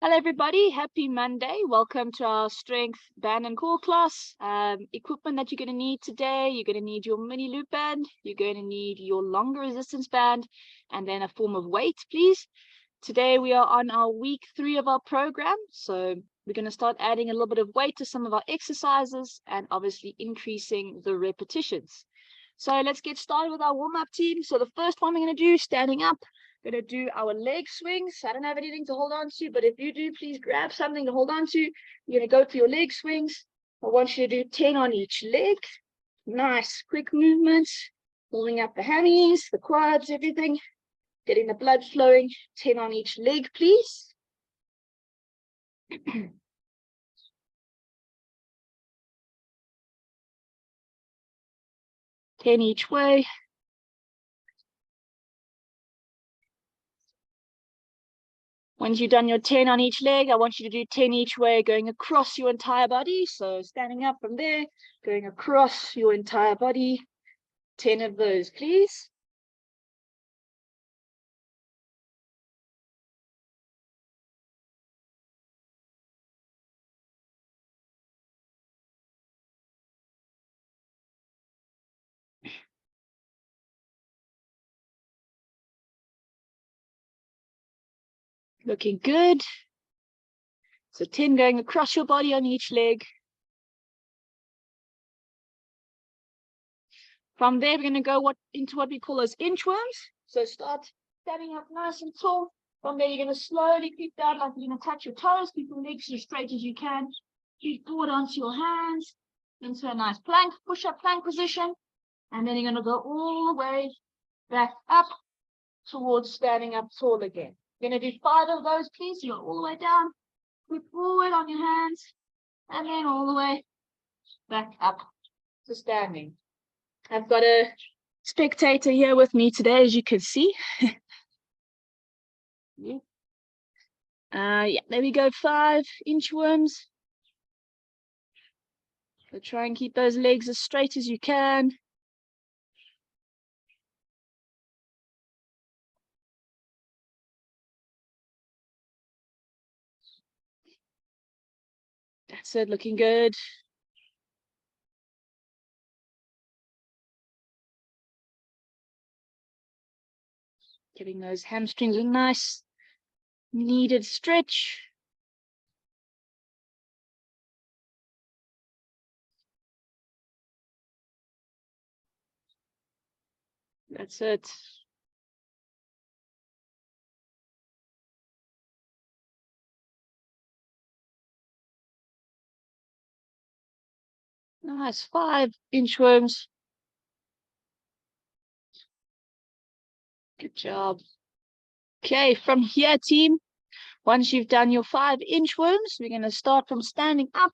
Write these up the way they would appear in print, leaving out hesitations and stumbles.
Hello everybody, happy Monday. Welcome to our strength band and core class. Equipment that you're going to need today, you're going to need your mini loop band, you're going to need your longer resistance band, and then a form of weight, please. Today we are on our week 3 of our program, so we're going to start adding a little bit of weight to some of our exercises and obviously increasing the repetitions. So let's get started with our warm-up team. So the first one we're going to do, standing up, going to do our leg swings. I don't have anything to hold on to, but if you do, please grab something to hold on to. You're going to go for your leg swings. I want you to do 10 on each leg. Nice, quick movements, pulling up the hammies, the quads, everything. Getting the blood flowing. 10 on each leg, please. 10 each way. Once you've done your 10 on each leg, I want you to do 10 each way, going across your entire body. So standing up from there, going across your entire body. 10 of those, please. Looking good. So 10 going across your body on each leg. From there, we're going to go into what we call as inchworms. So start standing up nice and tall. From there, you're going to slowly creep down like you're going to touch your toes. Keep your legs as straight as you can. Feet forward onto your hands into a nice plank, push-up plank position. And then you're going to go all the way back up towards standing up tall again. You're going to do 5 of those, please. You go all the way down, flip forward on your hands, and then all the way back up to standing. I've got a spectator here with me today, as you can see. Yeah, there we go, 5 inchworms. So try and keep those legs as straight as you can. That's it, looking good. Giving those hamstrings a nice needed stretch. That's it. Nice, 5 inchworms. Good job. Okay, from here, team, once you've done your 5 inchworms, we're going to start from standing up.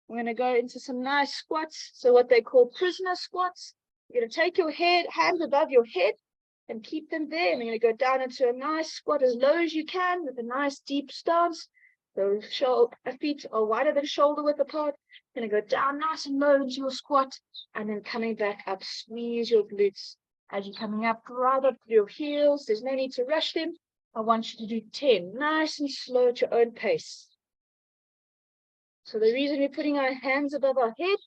We're going to go into some nice squats. So what they call prisoner squats. You're going to take your hands above your head and keep them there. And we're going to go down into a nice squat as low as you can with a nice deep stance. So feet are wider than shoulder width apart. You're going to go down nice and low into your squat and then coming back up. Squeeze your glutes. As you're coming up, right up through your heels. There's no need to rush them. I want you to do 10, nice and slow at your own pace. So the reason we're putting our hands above our head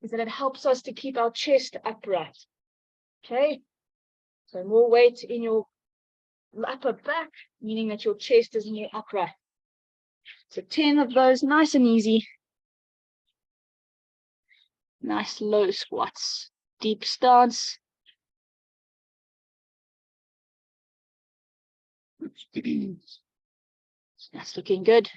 is that it helps us to keep our chest upright. Okay? So more weight in your upper back, meaning that your chest is more upright. So 10 of those, nice and easy. Nice low squats. Deep stance. That's looking good.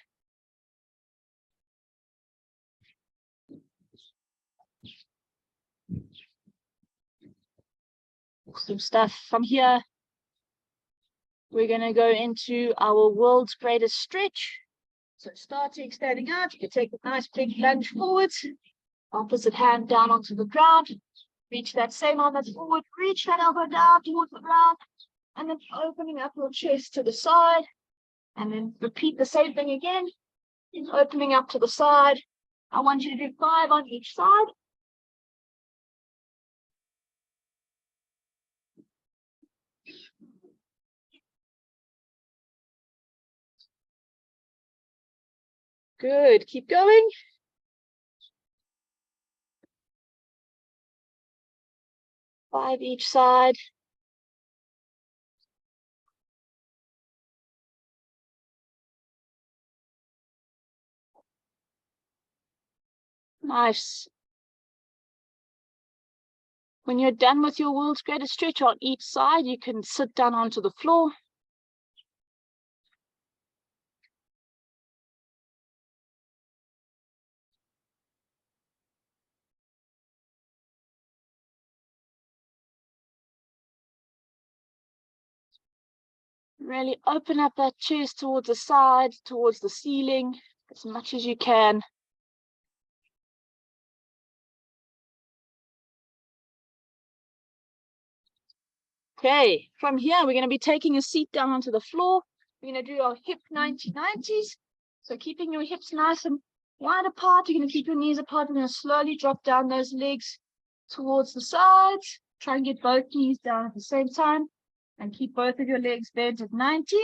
Awesome stuff. From here, we're going to go into our world's greatest stretch. So starting standing up, you can take a nice big lunge forwards. Opposite hand down onto the ground. Reach that same arm that's forward. Reach that elbow down towards the ground. And then opening up your chest to the side. And then repeat the same thing again. Opening up to the side. I want you to do 5 on each side. Good. Keep going. Five each side. Nice. When you're done with your world's greatest stretch on each side, you can sit down onto the floor. Really open up that chest towards the side, towards the ceiling, as much as you can. Okay, from here, we're going to be taking a seat down onto the floor. We're going to do our hip 90-90s. So keeping your hips nice and wide apart, you're going to keep your knees apart. We're going to slowly drop down those legs towards the sides. Try and get both knees down at the same time. And keep both of your legs bent at 90.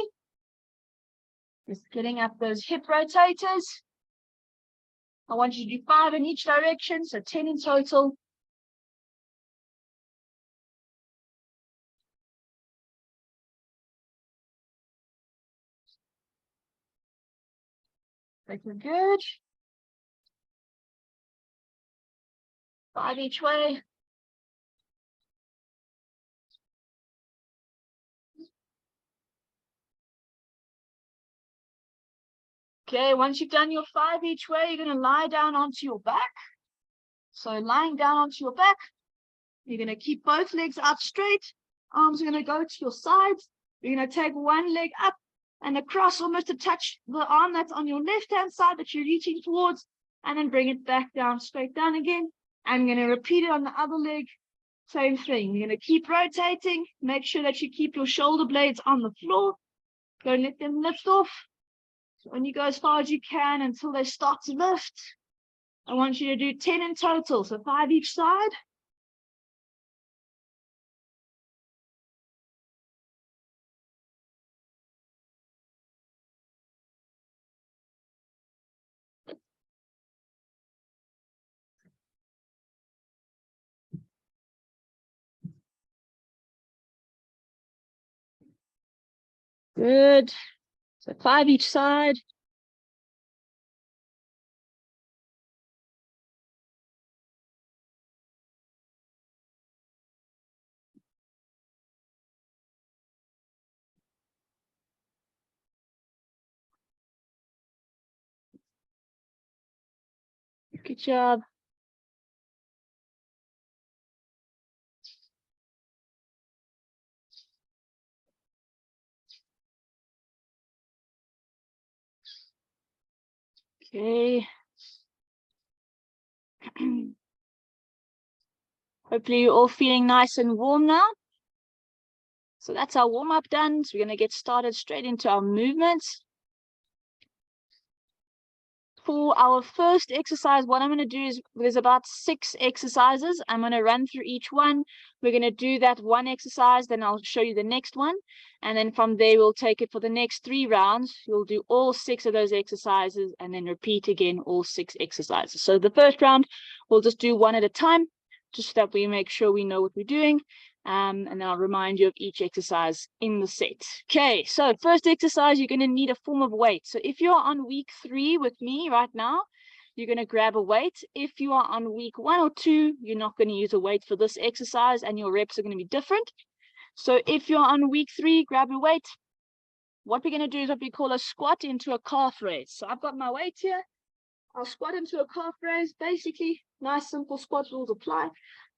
Just getting up those hip rotators. I want you to do 5 in each direction, so 10 in total. Looking good. 5 each way. Okay, once you've done your 5 each way, you're going to lie down onto your back. So lying down onto your back, you're going to keep both legs out straight. Arms are going to go to your sides. You're going to take one leg up and across almost to touch the arm that's on your left-hand side that you're reaching towards, and then bring it back down, straight down again. I'm going to repeat it on the other leg. Same thing. You're going to keep rotating. Make sure that you keep your shoulder blades on the floor. Don't let them lift off. So when you go as far as you can until they start to lift. I want you to do 10 in total, so 5 each side. Good. So 5 each side. Good job. Okay. Hopefully you're all feeling nice and warm now. So that's our warm-up done. So we're going to get started straight into our movements. For our first exercise, what I'm going to do is there's about 6 exercises. I'm going to run through each one. We're going to do that one exercise, then I'll show you the next one. And then from there, we'll take it for the next 3 rounds. You'll do all 6 of those exercises and then repeat again all 6 exercises. So the first round, we'll just do one at a time, just so that we make sure we know what we're doing. And then I'll remind you of each exercise in the set. Okay, so first exercise, you're going to need a form of weight. So if you're on week 3 with me right now, you're going to grab a weight. If you are on week 1 or 2, you're not going to use a weight for this exercise and your reps are going to be different. So if you're on week 3, grab your weight. What we're going to do is what we call a squat into a calf raise. So I've got my weight here. I'll squat into a calf raise. Basically, nice simple squat rules apply.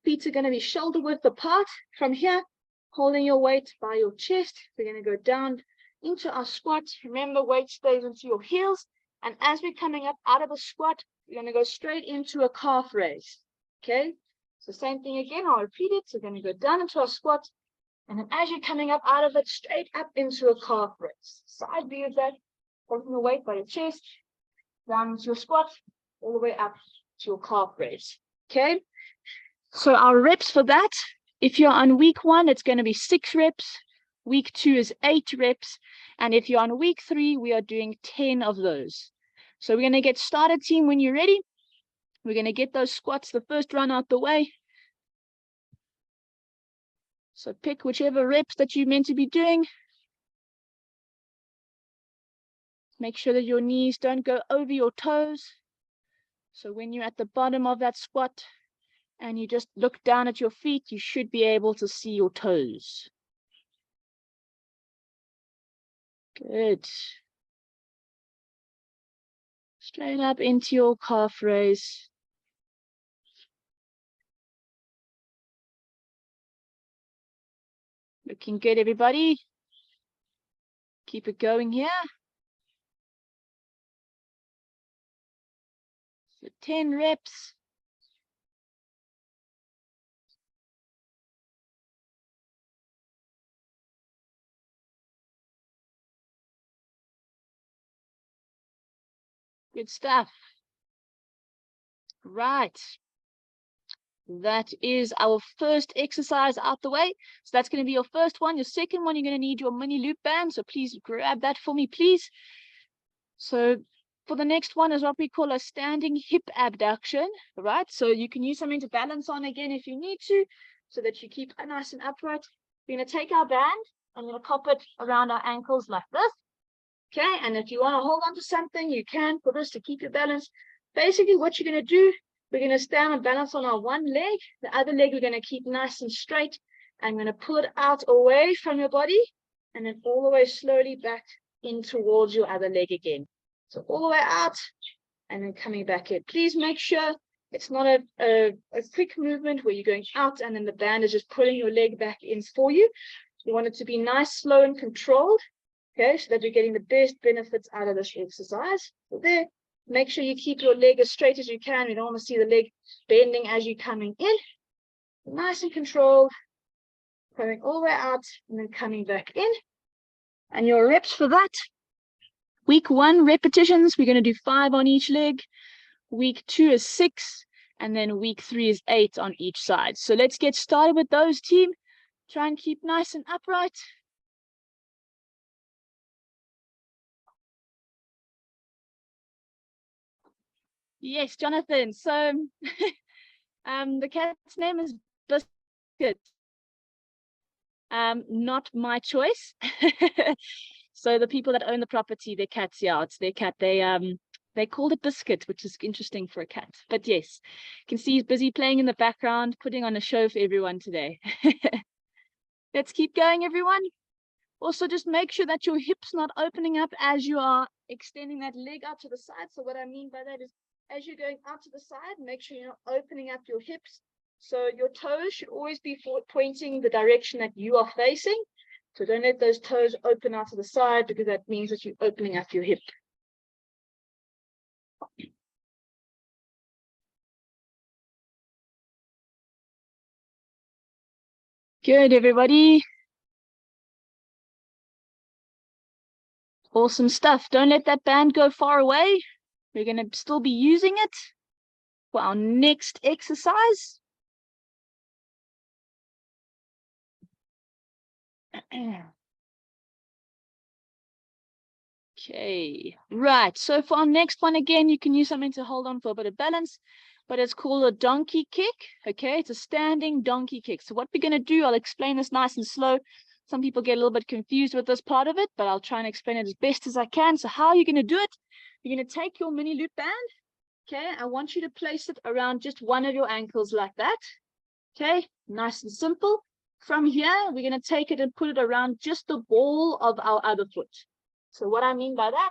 Feet are going to be shoulder width apart. From here, holding your weight by your chest. We're going to go down into our squat. Remember, weight stays into your heels. And as we're coming up out of a squat, we're going to go straight into a calf raise. Okay? So same thing again. I'll repeat it. So we're going to go down into our squat. And then as you're coming up out of it, straight up into a calf raise. Side view of that. Holding the weight by your chest. Down into your squat. All the way up to your calf raise. Okay? So our reps for that, if you're on week 1, it's going to be 6 reps. Week 2 is 8 reps. And if you're on week 3, we are doing 10 of those. So we're going to get started, team, when you're ready. We're going to get those squats, the first run, out the way. So pick whichever reps that you're meant to be doing. Make sure that your knees don't go over your toes. So when you're at the bottom of that squat and you just look down at your feet, you should be able to see your toes. Good. Straight up into your calf raise. Looking good, everybody. Keep it going here. So 10 reps. Good stuff. Right. That is our first exercise out the way. So that's going to be your first one. Your second one, you're going to need your mini loop band. So please grab that for me, please. So for the next one is what we call a standing hip abduction, right? So you can use something to balance on again if you need to, so that you keep nice and upright. We're going to take our band and we're going to pop it around our ankles like this. Okay, and if you want to hold on to something, you can for this to keep your balance. Basically, what you're going to do, we're going to stand and balance on our one leg. The other leg we're going to keep nice and straight. I'm going to pull it out away from your body and then all the way slowly back in towards your other leg again. So all the way out and then coming back in. Please make sure it's not a quick movement where you're going out and then the band is just pulling your leg back in for you. You want it to be nice, slow, and controlled. Okay, so that you're getting the best benefits out of this exercise. So there, make sure you keep your leg as straight as you can. We don't want to see the leg bending as you're coming in. Nice and controlled. Coming all the way out and then coming back in. And your reps for that. Week 1 repetitions, we're going to do 5 on each leg. Week 2 is 6. And then week 3 is 8 on each side. So let's get started with those, team. Try and keep nice and upright. Yes, Jonathan. So the cat's name is Biscuit. Not my choice. So the people that own the property, their cat's, yeah, it's their cat. They called it Biscuit, which is interesting for a cat. But yes, you can see he's busy playing in the background, putting on a show for everyone today. Let's keep going, everyone. Also, just make sure that your hips not opening up as you are extending that leg out to the side. So what I mean by that is, as you're going out to the side, make sure you're not opening up your hips. So your toes should always be pointing the direction that you are facing. So don't let those toes open out to the side, because that means that you're opening up your hip. Good, everybody. Awesome stuff. Don't let that band go far away. We're going to still be using it for our next exercise. Okay, right. So for our next one, again, you can use something to hold on for a bit of balance, but it's called a donkey kick. Okay, it's a standing donkey kick. So what we're going to do, I'll explain this nice and slow. Some people get a little bit confused with this part of it, but I'll try and explain it as best as I can. So how are you going to do it? You're going to take your mini loop band. Okay, I want you to place it around just one of your ankles like that. Okay, nice and simple. From here, we're going to take it and put it around just the ball of our other foot. So what I mean by that,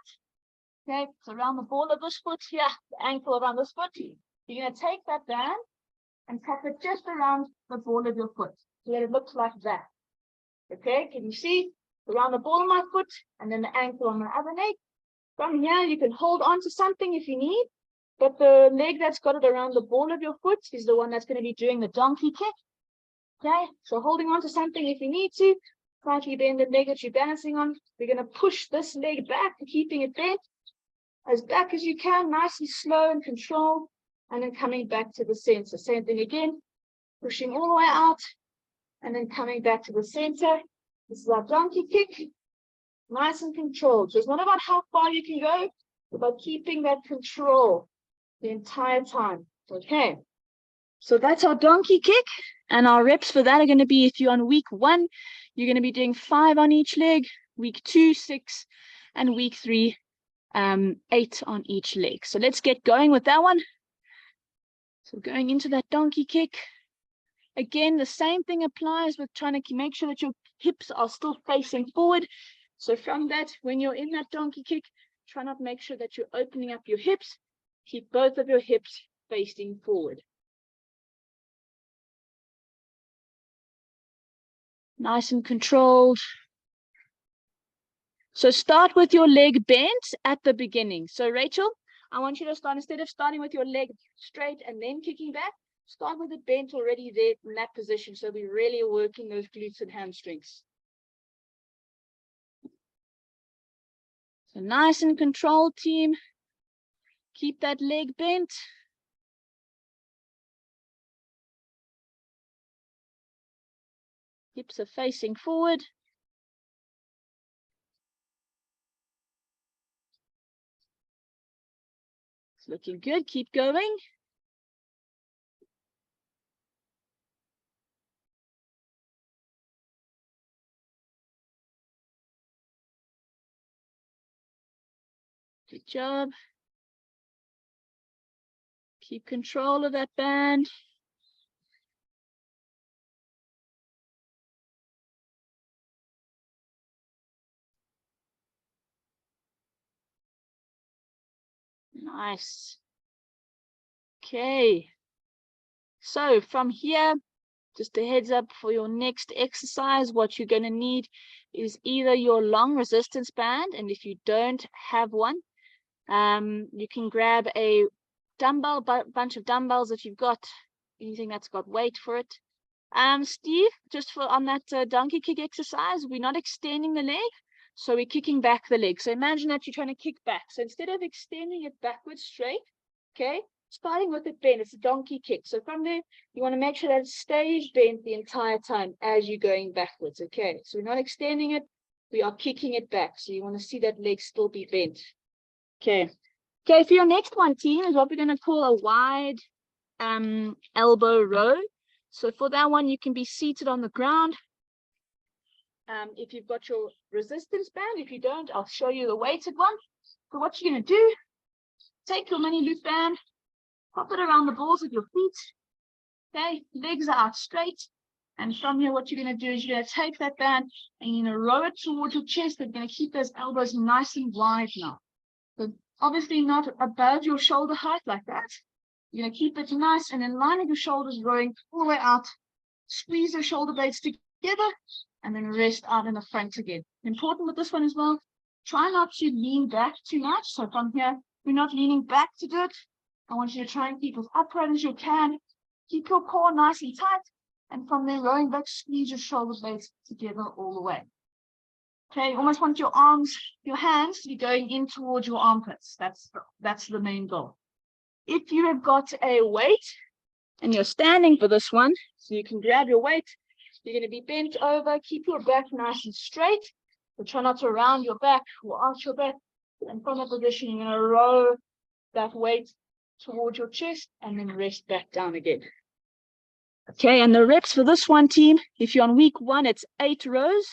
okay, it's around the ball of this foot here, the ankle around this foot. You're going to take that band and tap it just around the ball of your foot so that it looks like that. Okay, can you see? Around the ball of my foot and then the ankle on my other leg. From here, you can hold on to something if you need, but the leg that's got it around the ball of your foot is the one that's going to be doing the donkey kick. Okay, so holding on to something if you need to. Slightly bend the leg that you're balancing on. We're going to push this leg back, keeping it bent as back as you can, nice and slow and controlled, and then coming back to the center. Same thing again, pushing all the way out, and then coming back to the center. This is our donkey kick, nice and controlled. So it's not about how far you can go, About keeping that control the entire time. Okay. So that's our donkey kick. And our reps for that are going to be, if you're on week 1, you're going to be doing 5 on each leg, week 2, 6, and week 3, 8 on each leg. So let's get going with that one. So going into that donkey kick. Again, the same thing applies with trying to make sure that your hips are still facing forward. So from that, when you're in that donkey kick, try not to make sure that you're opening up your hips. Keep both of your hips facing forward. Nice and controlled. So start with your leg bent at the beginning. So Rachel, I want you to start, instead of starting with your leg straight and then kicking back, start with it bent already there in that position. So we're really working those glutes and hamstrings. So nice and controlled, team. Keep that leg bent. Hips are facing forward. It's looking good. Keep going. Good job. Keep control of that band. Nice. Okay. So from here, just a heads up for your next exercise, what you're going to need is either your long resistance band, and if you don't have one, you can grab a dumbbell, bunch of dumbbells if you've got anything that's got weight for it. Steve, just for on that donkey kick exercise, we're not extending the leg, so we're kicking back the leg. So imagine that you're trying to kick back. So instead of extending it backwards straight, okay, starting with it bent, it's a donkey kick. So from there, you want to make sure that it stays bent the entire time as you're going backwards, okay? So we're not extending it, we are kicking it back. So you want to see that leg still be bent. Okay. Okay, for your next one, team, is what we're going to call a wide elbow row. So for that one, you can be seated on the ground. If you've got your resistance band, if you don't, I'll show you the weighted one. So what you're going to do, take your mini loop band, pop it around the balls of your feet. Okay, legs are out straight. And from here, what you're going to do is you're going to take that band and you're going to row it towards your chest. But you're going to keep those elbows nice and wide now. So obviously not above your shoulder height like that. You're going to keep it nice and in line with your shoulders, rowing all the way out. Squeeze the shoulder blades together and then rest out in the front again. Important with this one as well, try not to lean back too much. So from here, we're not leaning back to do it. I want you to try and keep as upright as you can. Keep your core nice and tight. And from there, rowing back, squeeze your shoulder blades together all the way. Okay, you almost want your arms, your hands to be going in towards your armpits. That's the main goal. If you have got a weight and you're standing for this one, so you can grab your weight, you're going to be bent over, keep your back nice and straight, but try not to round your back or arch your back. And from that position, you're going to row that weight towards your chest and then rest back down again. Okay, and the reps for this one, team, if you're on week 1, it's 8 rows.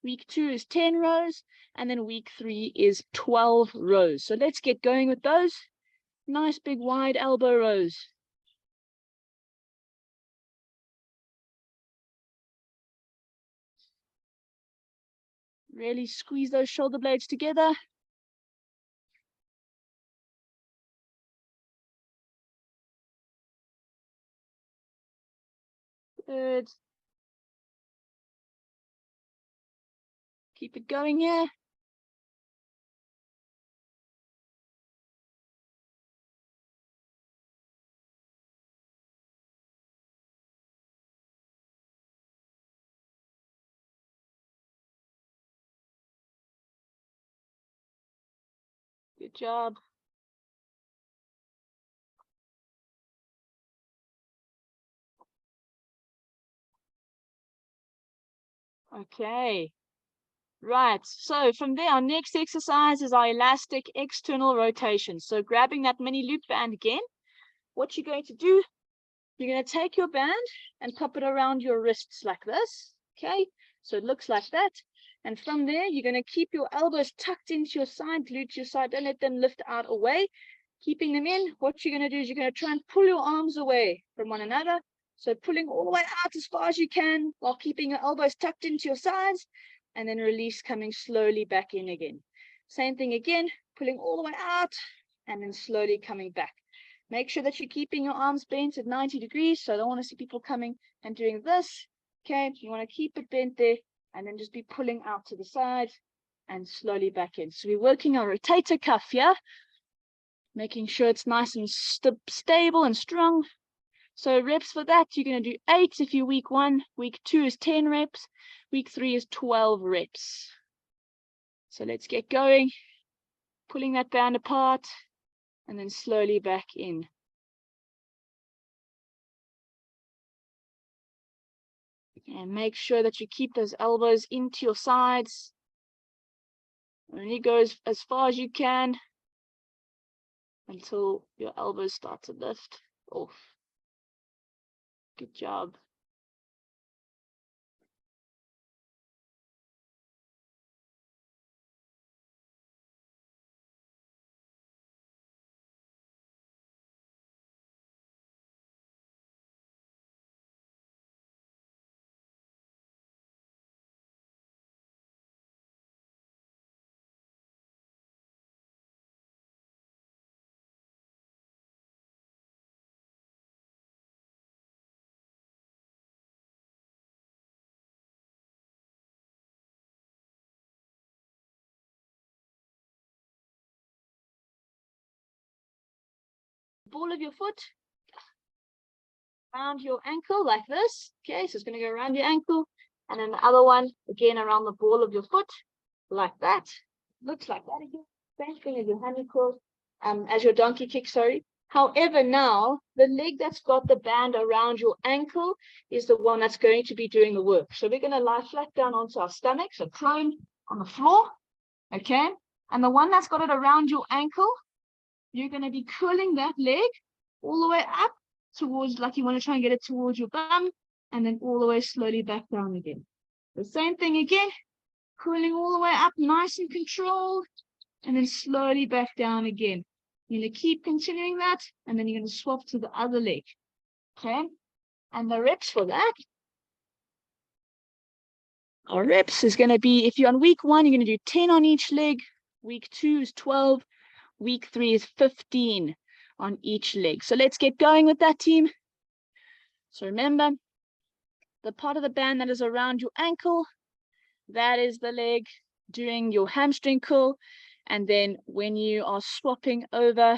Week 2 is 10 rows, and then week 3 is 12 rows. So let's get going with those. Nice big wide elbow rows. Really squeeze those shoulder blades together. Good. Keep it going here. Good job. Okay. Right, so from there, our next exercise is our elastic external rotation. So grabbing that mini loop band again, what you're going to do, you're going to take your band and pop it around your wrists like this. Okay, so it looks like that. And from there, you're going to keep your elbows tucked into your side, glute to your side. Don't let them lift out away. Keeping them in, what you're going to do is you're going to try and pull your arms away from one another. So pulling all the way out as far as you can while keeping your elbows tucked into your sides, and then release, coming slowly back in again. Same thing again, pulling all the way out and then slowly coming back. Make sure that you're keeping your arms bent at 90 degrees. So I don't want to see people coming and doing this. Okay, you want to keep it bent there and then just be pulling out to the side and slowly back in. So we're working our rotator cuff here, making sure it's nice and stable and strong. So reps for that, you're going to do 8 if you're week 1. Week 2 is 10 reps. Week 3 is 12 reps. So let's get going. Pulling that band apart and then slowly back in. And make sure that you keep those elbows into your sides. Only go as far as you can until your elbows start to lift off. Good job. Ball of your foot around your ankle like this. Okay, so it's going to go around your ankle, and then the other one again around the ball of your foot like that. Looks like that again. Same thing as your hammy curl, as your donkey kick, sorry. However, now the leg that's got the band around your ankle is the one that's going to be doing the work. So we're going to lie flat down onto our stomach, so prone on the floor. Okay, and the one that's got it around your ankle, you're going to be curling that leg all the way up towards, like you want to try and get it towards your bum, and then all the way slowly back down again. The same thing again, curling all the way up, nice and controlled, and then slowly back down again. You're going to keep continuing that, and then you're going to swap to the other leg. Okay, and the reps for that, our reps is going to be, if you're on week 1, you're going to do 10 on each leg. Week 2 is 12. Week 3 is 15 on each leg. So let's get going with that, team. So remember, the part of the band that is around your ankle, that is the leg doing your hamstring curl. And then when you are swapping over,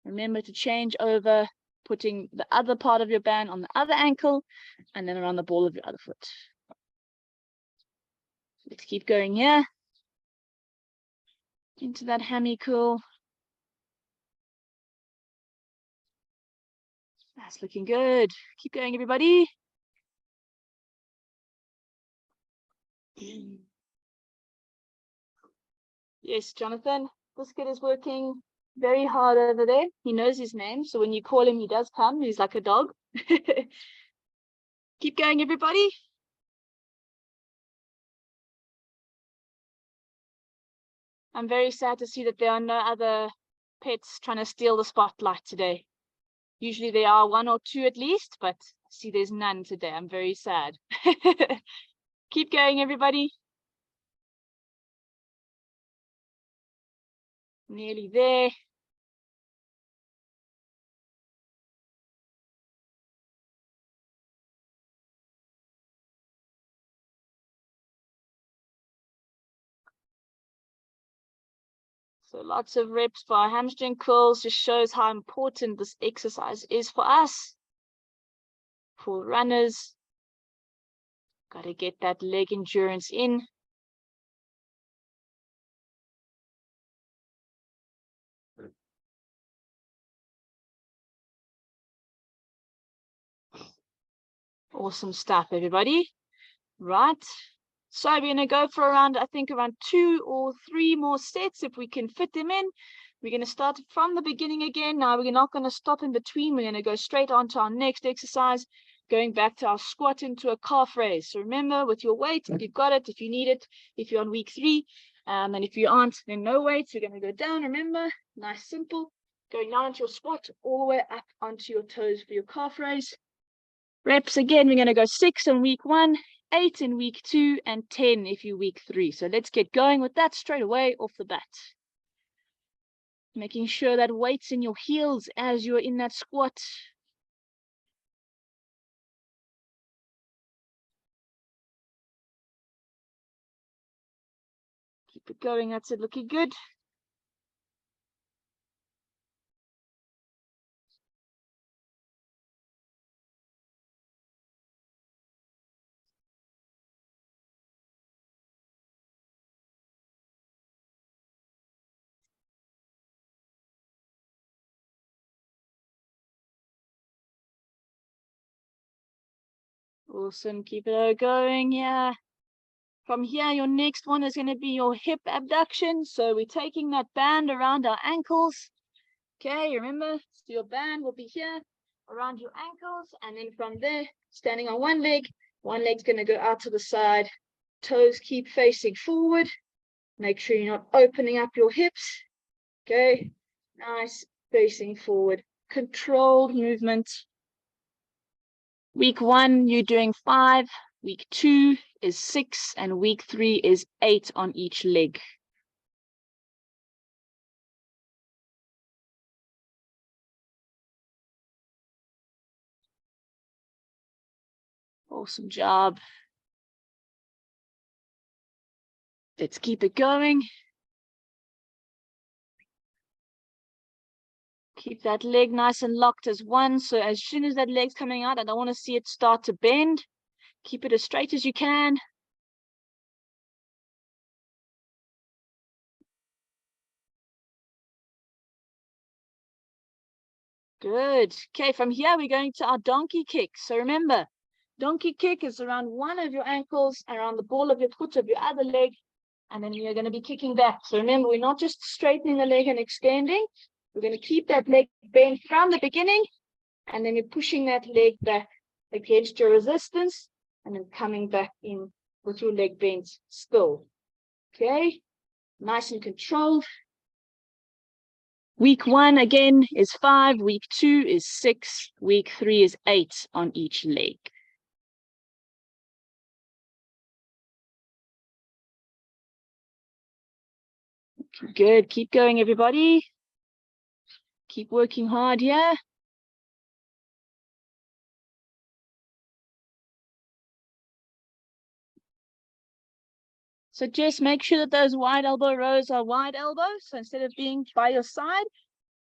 remember to change over, putting the other part of your band on the other ankle and then around the ball of your other foot. Let's keep going here. Into that hammy curl. That's looking good. Keep going, everybody. Yes, Jonathan, this kid is working very hard over there. He knows his name, so when you call him, he does come. He's like a dog. Keep going, everybody. I'm very sad to see that there are no other pets trying to steal the spotlight today. Usually there are 1 or 2 at least, but see, there's none today. I'm very sad. Keep going, everybody. Nearly there. So lots of reps for our hamstring curls. Just shows how important this exercise is for us. For runners, got to get that leg endurance in. Awesome stuff, everybody. Right. So we're going to go for around, I think around 2 or 3 more sets if we can fit them in. We're going to start from the beginning again. Now we're not going to stop in between. We're going to go straight on to our next exercise, going back to our squat into a calf raise. So remember, with your weight, if you've got it, if you need it, if you're on week 3, and if you aren't, then no weight. You're going to go down, remember, nice, simple, going down into your squat, all the way up onto your toes for your calf raise. Reps again, we're going to go 6 in week 1, 8 in week 2, and 10 if you're week 3. So let's get going with that straight away off the bat. Making sure that weight's in your heels as you're in that squat. Keep it going, that's it, looking good. Awesome, keep it going, yeah. From here, your next one is going to be your hip abduction. So we're taking that band around our ankles. Okay, remember, so your band will be here around your ankles. And then from there, standing on one leg's going to go out to the side. Toes keep facing forward. Make sure you're not opening up your hips. Okay, nice, facing forward. Controlled movement. Week 1, you're doing 5. Week 2 is 6, and week 3 is 8 on each leg. Awesome job. Let's keep it going. Keep that leg nice and locked as one. So as soon as that leg's coming out, I don't want to see it start to bend. Keep it as straight as you can. Good. Okay, from here we're going to our donkey kick. So remember, donkey kick is around one of your ankles, around the ball of your foot of your other leg, and then you're going to be kicking back. So remember, we're not just straightening the leg and extending. We're going to keep that leg bent from the beginning, and then you're pushing that leg back against your resistance, and then coming back in with your leg bent still. Okay, nice and controlled. Week 1 again is 5, week 2 is 6, week 3 is 8 on each leg. Good, keep going everybody. Keep working hard here. So just make sure that those wide elbow rows are wide elbows. So instead of being by your side,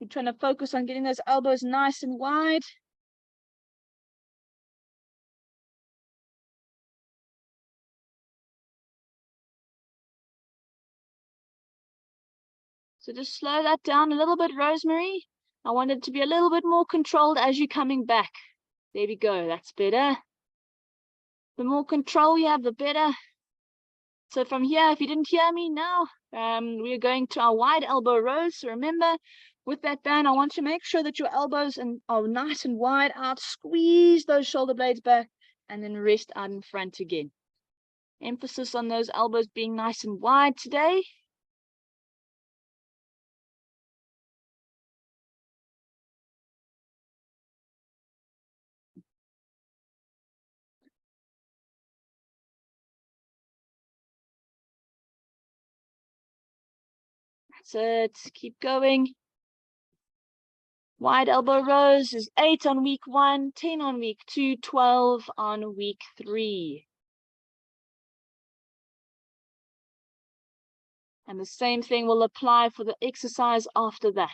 you're trying to focus on getting those elbows nice and wide. So just slow that down a little bit, Rosemary. I want it to be a little bit more controlled as you're coming back. There we go, that's better. The more control you have, the better. So from here, if you didn't hear me now, we're going to our wide elbow rows. So remember, with that band, I want to make sure that your elbows are nice and wide out. Squeeze those shoulder blades back and then rest out in front again. Emphasis on those elbows being nice and wide today. That's it. Keep going. Wide elbow rows is 8 on week 1, 10 on week 2, 12 on week 3. And the same thing will apply for the exercise after that.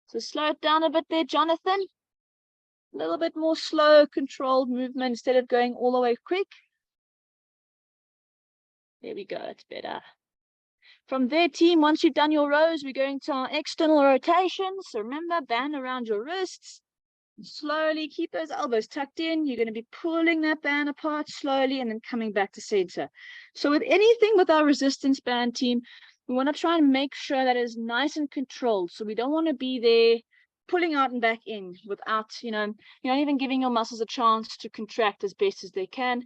So slow it down a bit there, Jonathan. A little bit more slow, controlled movement instead of going all the way quick. There we go, it's better. From there, team, once you've done your rows, we're going to our external rotations. So remember, band around your wrists. Slowly keep those elbows tucked in. You're going to be pulling that band apart slowly and then coming back to center. So with anything with our resistance band team, we want to try and make sure that it is nice and controlled. So we don't want to be there pulling out and back in without, you're not even giving your muscles a chance to contract as best as they can.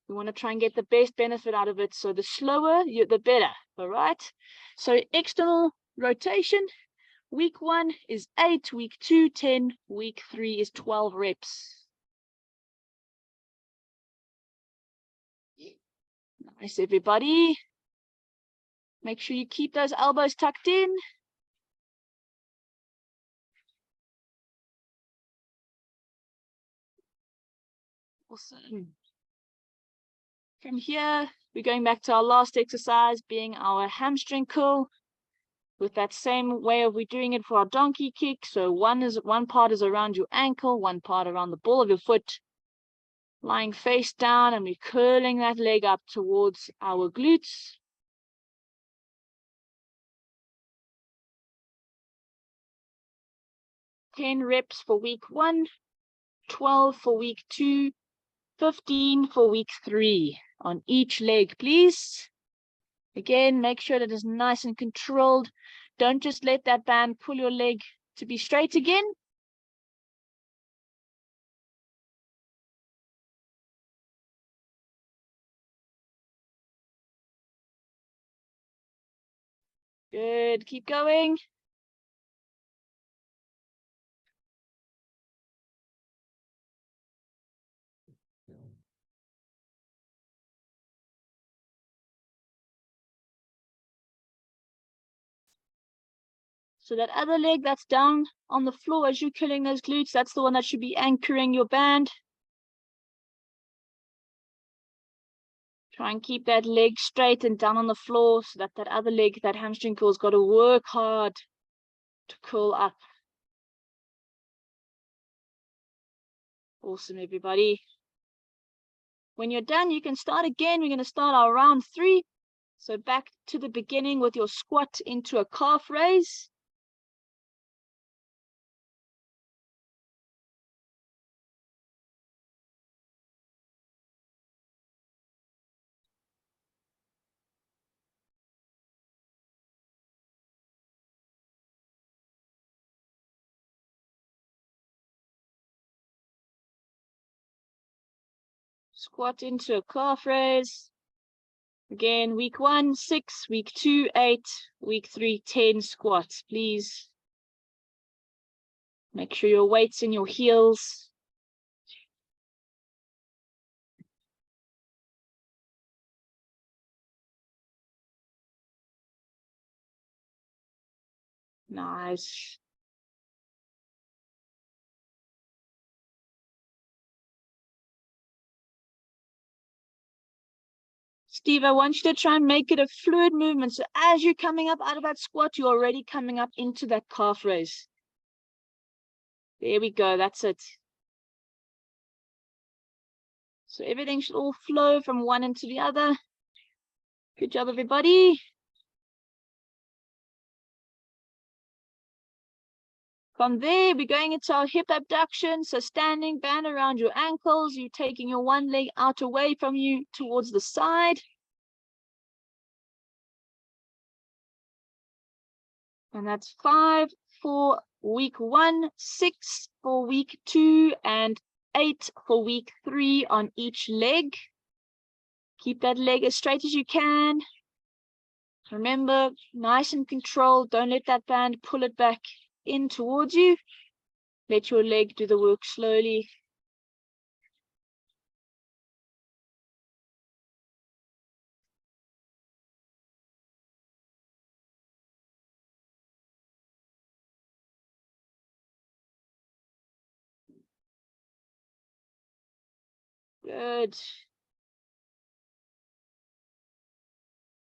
We want to try and get the best benefit out of it. So the slower, the better. All right. So external rotation. Week 1 is 8, week 2, 10, week 3 is 12 reps. Nice, everybody. Make sure you keep those elbows tucked in. Awesome. From here, we're going back to our last exercise, being our hamstring curl. With that same way of we're doing it for our donkey kick. So one part is around your ankle, one part around the ball of your foot. Lying face down, and we're curling that leg up towards our glutes. Ten reps for week 1, 12 for week 2, 15 for week 3 on each leg, please. Again, make sure that it is nice and controlled. Don't just let that band pull your leg to be straight again. Good, keep going. So that other leg that's down on the floor as you're killing those glutes, that's the one that should be anchoring your band. Try and keep that leg straight and down on the floor so that that other leg, that hamstring curl, has got to work hard to curl up. Awesome, everybody. When you're done, you can start again. We're going to start our round 3. So back to the beginning with your squat into a calf raise. Squat into a calf raise. Again, week 1, 6, week 2, 8, week 3, 10 squats, please. Make sure your weight's in your heels. Nice. Steve, I want you to try and make it a fluid movement. So as you're coming up out of that squat, you're already coming up into that calf raise. There we go. That's it. So everything should all flow from one into the other. Good job, everybody. From there, we're going into our hip abduction. So standing, band around your ankles. You're taking your one leg out away from you towards the side. And that's 5 for week 1, 6 for week 2, and 8 for week 3 on each leg. Keep that leg as straight as you can. Remember, nice and controlled. Don't let that band pull it back in towards you. Let your leg do the work slowly. Good.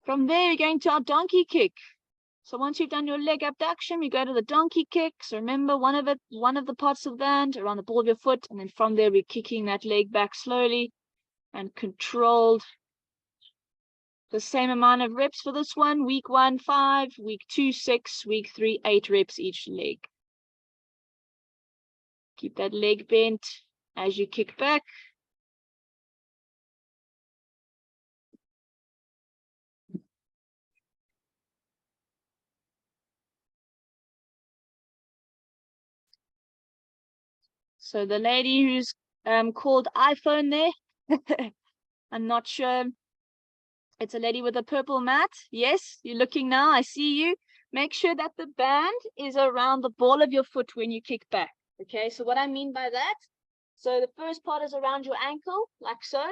From there, you're going to our donkey kick. So once you've done your leg abduction, we go to the donkey kick. So remember, one of the parts of the band around the ball of your foot, and then from there we're kicking that leg back slowly and controlled. The same amount of reps for this one. Week 1, 5, week 2, 6, week 3, 8 reps each leg. Keep that leg bent as you kick back. So the lady who's called iPhone there, I'm not sure. It's a lady with a purple mat. Yes, you're looking now. I see you. Make sure that the band is around the ball of your foot when you kick back. Okay, so what I mean by that, so the first part is around your ankle, like so.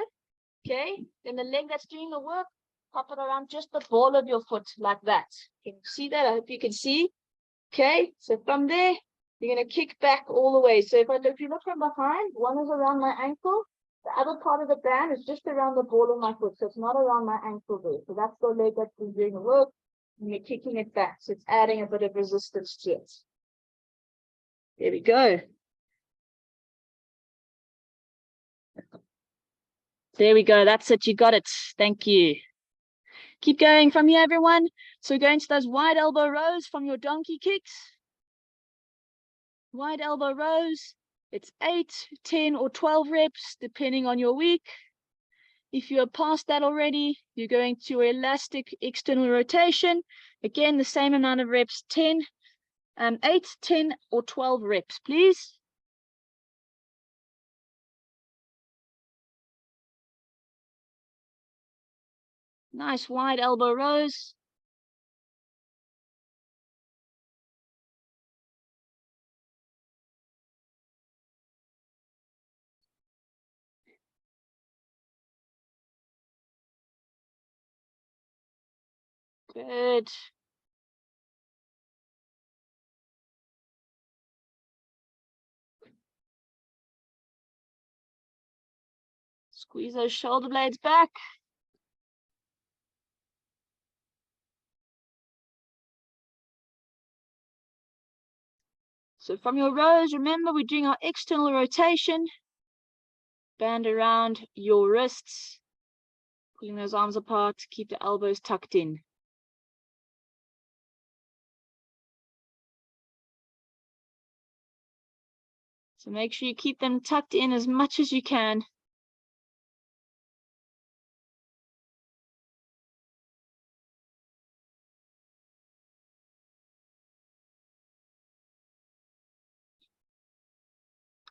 Okay, then the leg that's doing the work, pop it around just the ball of your foot, like that. Can you see that? I hope you can see. Okay, so from there, you're going to kick back all the way. So if you look from behind, one is around my ankle. The other part of the band is just around the ball of my foot. So it's not around my ankle there. So that's the leg that's been doing the work. And you're kicking it back. So it's adding a bit of resistance to it. There we go. There we go. That's it. You got it. Thank you. Keep going from here, everyone. So go into those wide elbow rows from your donkey kicks. Wide elbow rows. It's 8, 10, or 12 reps, depending on your week. If you're past that already, you're going to elastic external rotation. Again, the same amount of reps, 8, 10, or 12 reps, please. Nice wide elbow rows. Good. Squeeze those shoulder blades back. So from your rows, remember we're doing our external rotation. Band around your wrists. Pulling those arms apart, keep the elbows tucked in. So make sure you keep them tucked in as much as you can.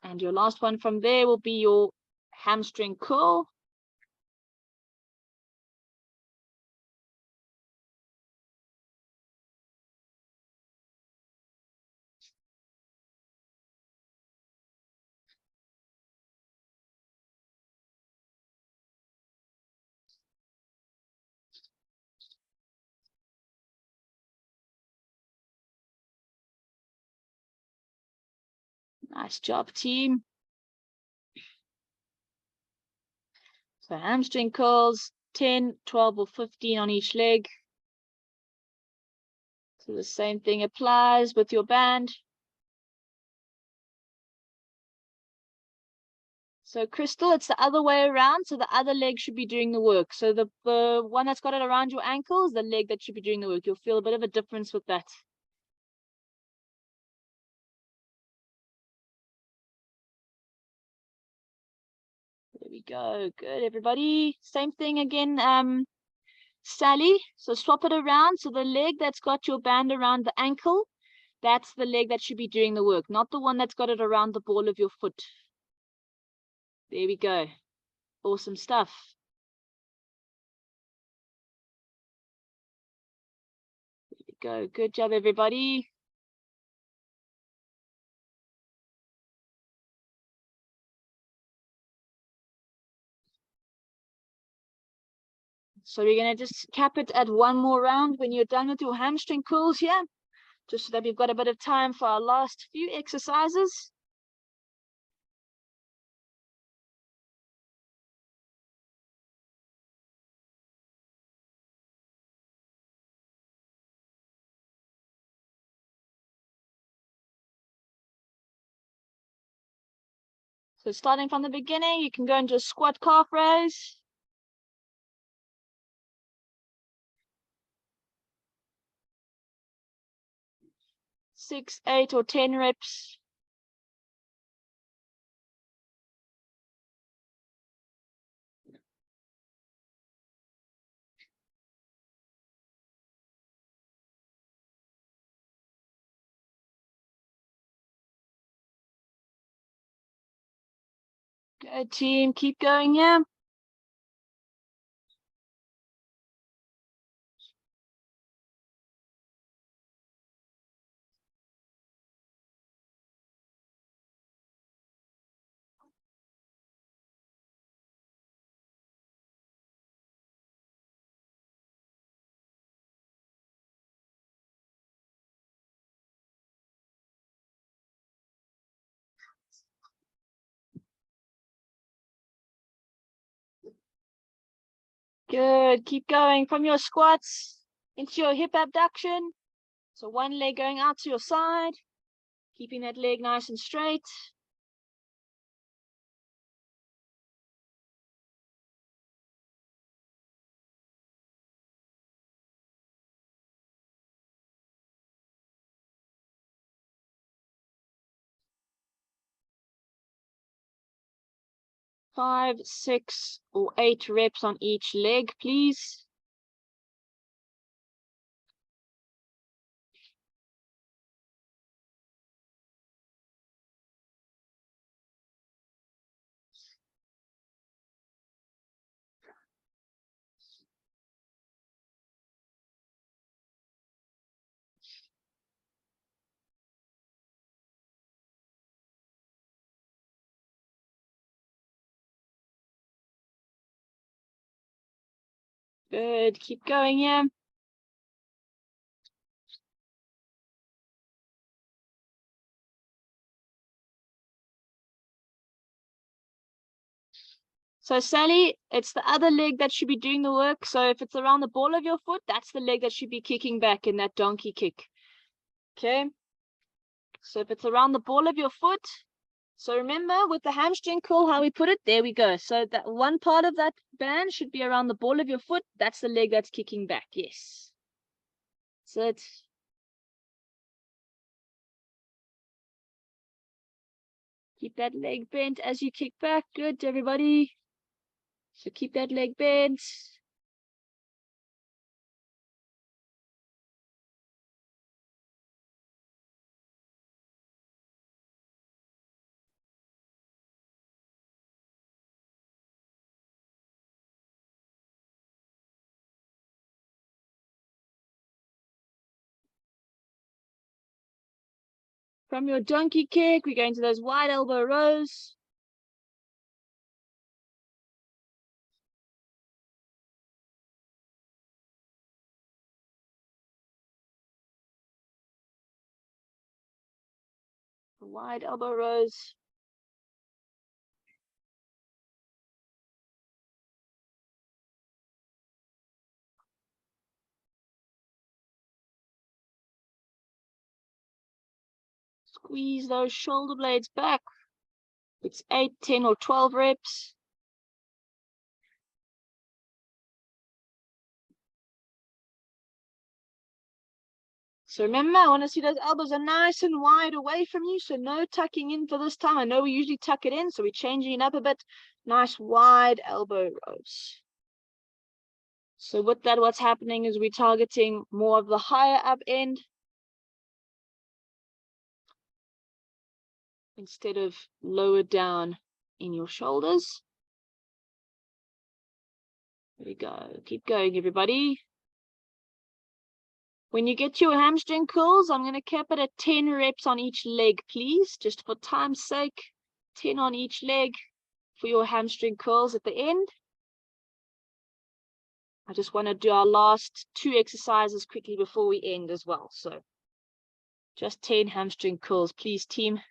And your last one from there will be your hamstring curl. Nice job, team. So hamstring curls, 10, 12, or 15 on each leg. So the same thing applies with your band. So Crystal, it's the other way around. So the other leg should be doing the work. So the one that's got it around your ankles, the leg that should be doing the work. You'll feel a bit of a difference with that. There we go. Good, everybody. Same thing again, Sally. So swap it around. So the leg that's got your band around the ankle, that's the leg that should be doing the work, not the one that's got it around the ball of your foot. There we go. Awesome stuff. There we go. Good job, everybody. So we're going to just cap it at one more round when you're done with your hamstring curls here, just so that we've got a bit of time for our last few exercises. So starting from the beginning, you can go into a squat calf raise. 6, 8, or 10 reps. Good team, keep going, yeah. Good, keep going from your squats into your hip abduction. So one leg going out to your side, keeping that leg nice and straight. Five, 6, or 8 reps on each leg, please. Good, keep going, yeah. So Sally, it's the other leg that should be doing the work. So if it's around the ball of your foot, that's the leg that should be kicking back in that donkey kick. Okay. So if it's around the ball of your foot, so remember with the hamstring curl, how we put it, there we go. So that one part of that band should be around the ball of your foot. That's the leg that's kicking back. Yes. So it's keep that leg bent as you kick back. Good, everybody. So keep that leg bent. From your donkey kick, we go into those wide elbow rows. Wide elbow rows. Squeeze those shoulder blades back. It's 8, 10, or 12 reps. So remember, I want to see those elbows are nice and wide away from you. So no tucking in for this time. I know we usually tuck it in, so we're changing it up a bit. Nice wide elbow rows. So with that, what's happening is we're targeting more of the higher up end instead of lower down in your shoulders. There we go. Keep going, everybody. When you get to your hamstring curls, I'm going to cap it at 10 reps on each leg, please, just for time's sake. 10 on each leg for your hamstring curls at the end. I just want to do our last 2 exercises quickly before we end as well. So just 10 hamstring curls, please, team.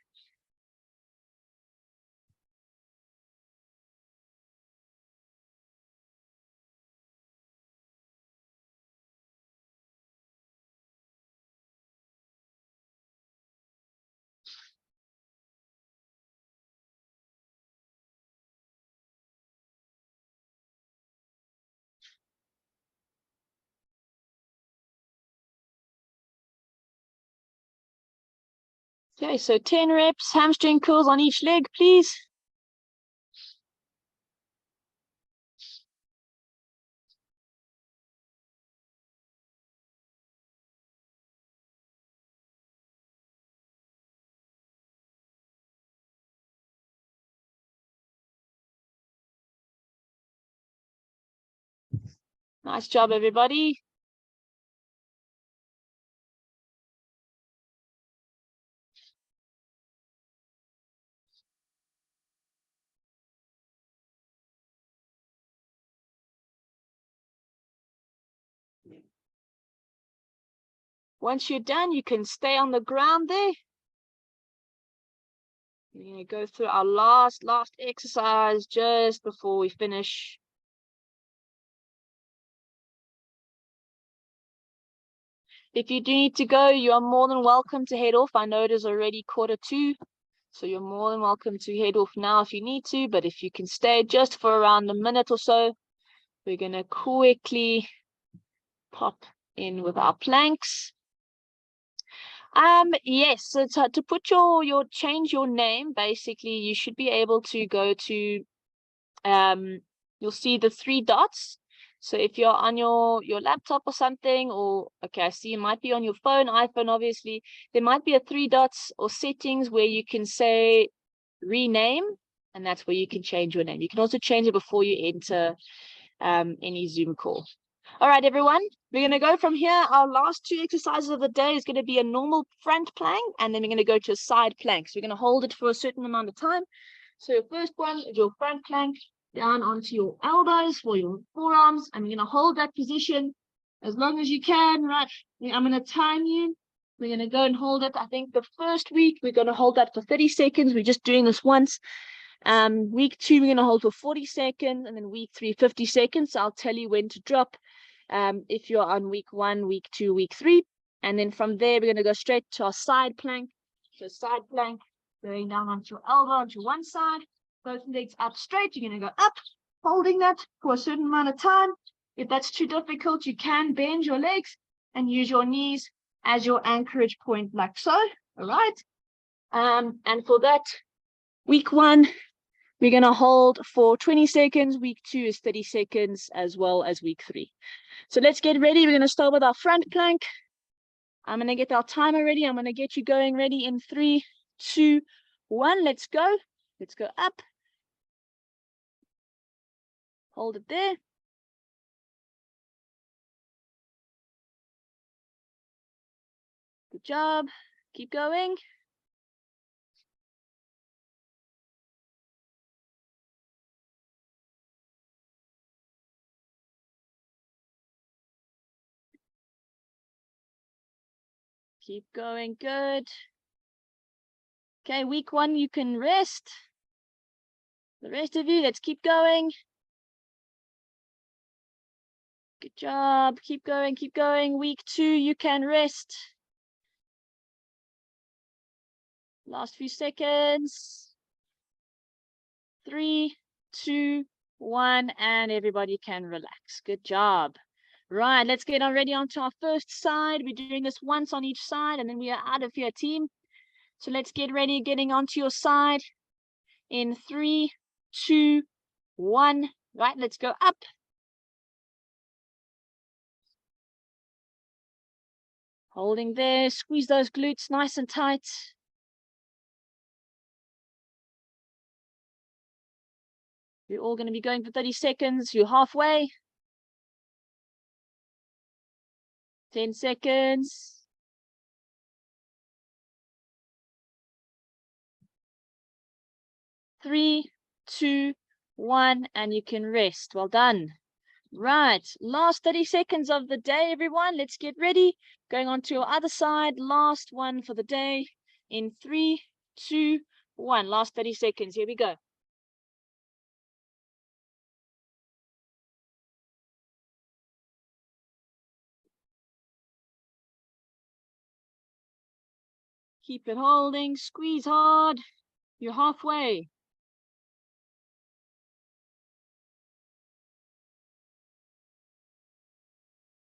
Okay, so 10 reps, hamstring curls on each leg, please. Nice job, everybody. Once you're done, you can stay on the ground there. We're going to go through our last exercise just before we finish. If you do need to go, you are more than welcome to head off. I know it is already 1:45, so you're more than welcome to head off now if you need to. But if you can stay just for around a minute or so, we're going to quickly pop in with our planks. Yes, so to put your change your name, basically you should be able to go to you'll see the 3 dots. So if you're on your laptop or something, or okay, I see you might be on your phone, iPhone, obviously, there might be a 3 dots or settings where you can say rename, and that's where you can change your name. You can also change it before you enter any Zoom call. All right, everyone, we're going to go from here. Our last 2 exercises of the day is going to be a normal front plank, and then we're going to go to a side plank. So we're going to hold it for a certain amount of time. So your first one is your front plank, down onto your elbows for your forearms, and you're going to hold that position as long as you can, right? I'm going to time you. We're going to go and hold it. I think the first week we're going to hold that for 30 seconds. We're just doing this once. Week 2 we're going to hold for 40 seconds, and then week 3 50 seconds. I'll tell you when to drop if you're on week 1, week 2, week 3, and then from there we're going to go straight to our side plank. So side plank, going down onto your elbow onto one side, both legs up straight. You're going to go up, holding that for a certain amount of time. If that's too difficult, you can bend your legs and use your knees as your anchorage point, like so. All right. And for that, week 1 we're going to hold for 20 seconds. Week 2 is 30 seconds, as well as week 3. So let's get ready. We're going to start with our front plank. I'm going to get our timer ready. I'm going to get you going ready in 3, 2, 1. Let's go. Let's go up. Hold it there. Good job. Keep going. Keep going. Good. Okay, week 1, you can rest. The rest of you, let's keep going. Good job. Keep going. Keep going. Week 2, you can rest. Last few seconds. 3, 2, 1, and everybody can relax. Good job. Right, let's get ready onto our first side. We're doing this once on each side, and then we are out of here, team. So let's get ready, getting onto your side in 3, 2, 1. Right, let's go up. Holding there, squeeze those glutes nice and tight. You're all going to be going for 30 seconds. You're halfway. 10 seconds. 3, 2, 1, and you can rest. Well done. Right, last 30 seconds of the day, everyone. Let's get ready. Going on to your other side. Last one for the day in 3, 2, 1. Last 30 seconds. Here we go. Keep it holding. Squeeze hard. You're halfway.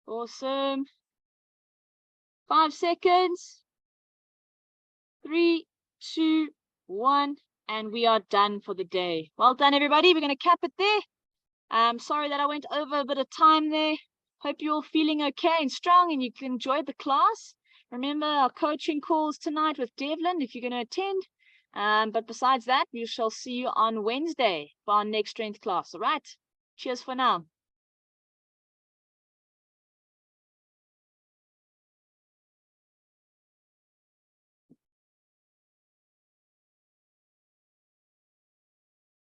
Awesome. 5 seconds. 3, 2, 1. And we are done for the day. Well done, everybody. We're going to cap it there. I'm sorry that I went over a bit of time there. Hope you're all feeling okay and strong and you can enjoy the class. Remember our coaching calls tonight with Devlin if you're going to attend. But besides that, we shall see you on Wednesday for our next strength class. All right. Cheers for now.